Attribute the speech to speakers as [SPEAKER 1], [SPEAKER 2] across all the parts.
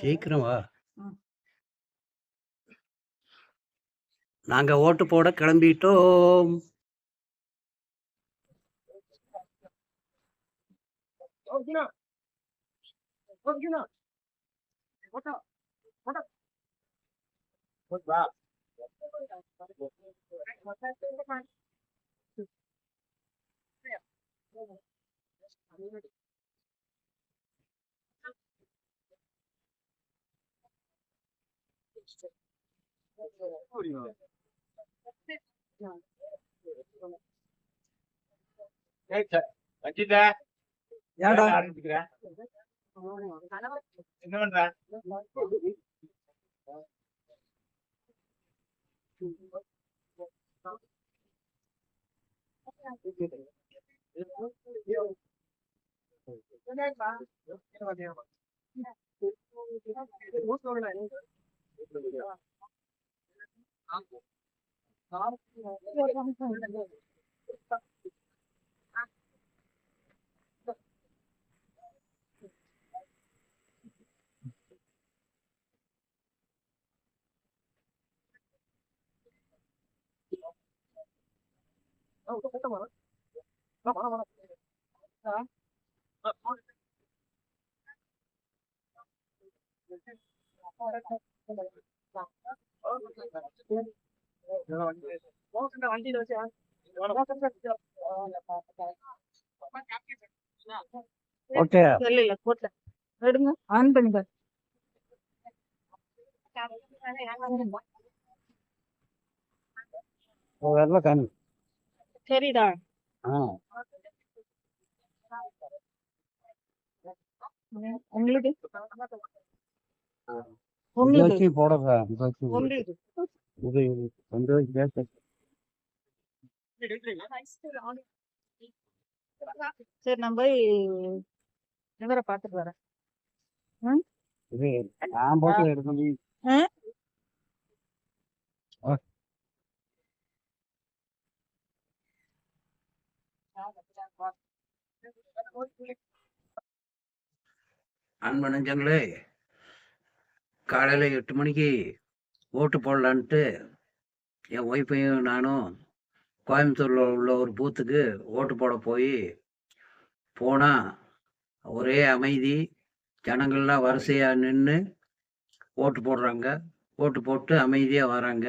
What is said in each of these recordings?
[SPEAKER 1] சீக்கிரம் வா. நாங்க ஓட்டு போட கிளம்பிட்டோம். என்ன பண்ற? ஓகே இல்ல போட்ல எடுங்க ஆன் பண்ணுங்க. சரிடா. உங்களுக்கு உங்களுக்கு போடுறா உங்களுக்கு சரி நான் போய் இவரை பார்த்துட்டு வரேன். நான் போட்டு எடுக்கணும். அன்பு நெஞ்சங்களே, காலையில் 8 மணிக்கு ஓட்டு போடலான்ட்டு என் ஒய்ஃபையும் நானும் கோயம்புத்தூரில் உள்ள ஒரு பூத்துக்கு ஓட்டு போட போனால் ஒரே அமைதி. ஜனங்கள்லாம் வரிசையாக நின்று ஓட்டு போடுறாங்க. ஓட்டு போட்டு அமைதியாக வராங்க.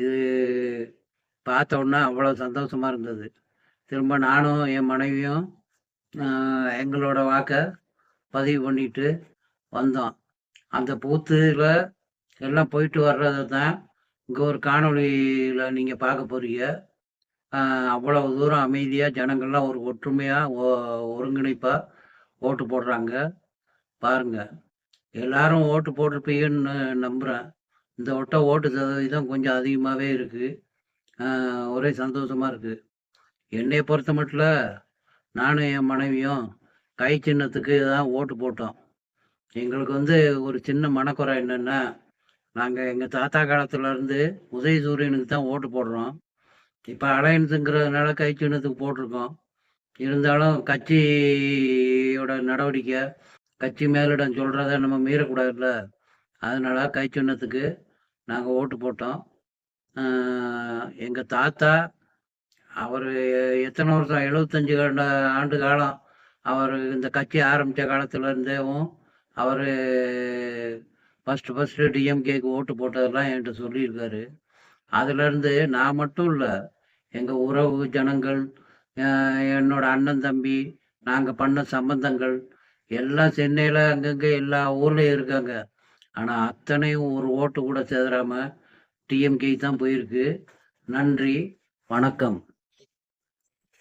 [SPEAKER 1] இது பார்த்தோன்னா அவ்வளோ சந்தோஷமாக இருந்தது. திரும்ப நானும் என் மனைவியும் எங்களோட வாக்கை பதிவு பண்ணிட்டு வந்தோம். அந்த பூத்தில் எல்லாம் போயிட்டு வர்றதை தான் இங்கே ஒரு காணொளியில் நீங்கள் பார்க்க போறீங்க. அவ்வளவு தூரம் அமைதியாக ஜனங்கள்லாம் ஒரு ஒற்றுமையாக ஒருங்கிணைப்பாக ஓட்டு போடுறாங்க. பாருங்க, எல்லாரும் ஓட்டு போட்டிருப்பீங்கன்னு நம்புகிறேன். இந்த வட்டம் ஓட்டு சதவீதம் கொஞ்சம் அதிகமாகவே இருக்குது. ஒரே சந்தோஷமாக இருக்குது. என்னை பொறுத்த மட்டும் நானும் என் மனைவியும் கை சின்னத்துக்கு தான் ஓட்டு போட்டோம். எங்களுக்கு ஒரு சின்ன மனக்குறை என்னென்னா, நாங்கள் எங்கள் தாத்தா காலத்துலேருந்து உதயசூரியனுக்கு தான் ஓட்டு போடுறோம். இப்போ அலையன்ஸுங்கிறதுனால கை சின்னத்துக்கு போட்டிருக்கோம். இருந்தாலும் கட்சியோட நடவடிக்கை, கட்சி மேலிடம் சொல்கிறத நம்ம மீறக்கூடாதுல்ல. அதனால் கை சின்னத்துக்கு நாங்கள் ஓட்டு போட்டோம். எங்கள் தாத்தா அவர் எத்தனை வருஷம் 75 ஆண்டு காலம் அவர் இந்த கட்சி ஆரம்பித்த காலத்துலேருந்தேவும் அவர் ஃபஸ்ட்டு டிஎம்கேக்கு ஓட்டு போட்டதெல்லாம் என்கிட்ட சொல்லியிருக்காரு. அதுலேருந்து நான் மட்டும் இல்லை, எங்கள் உறவு ஜனங்கள், என்னோட அண்ணன் தம்பி, நாங்கள் பண்ண சம்பந்தங்கள் எல்லாம் சென்னையில் அங்கங்கே எல்லா ஊர்லேயும் இருக்காங்க. ஆனால் அத்தனையும் ஒரு ஓட்டு கூட சேதராமல் டிஎம்கே தான் போயிருக்கு. நன்றி, வணக்கம்.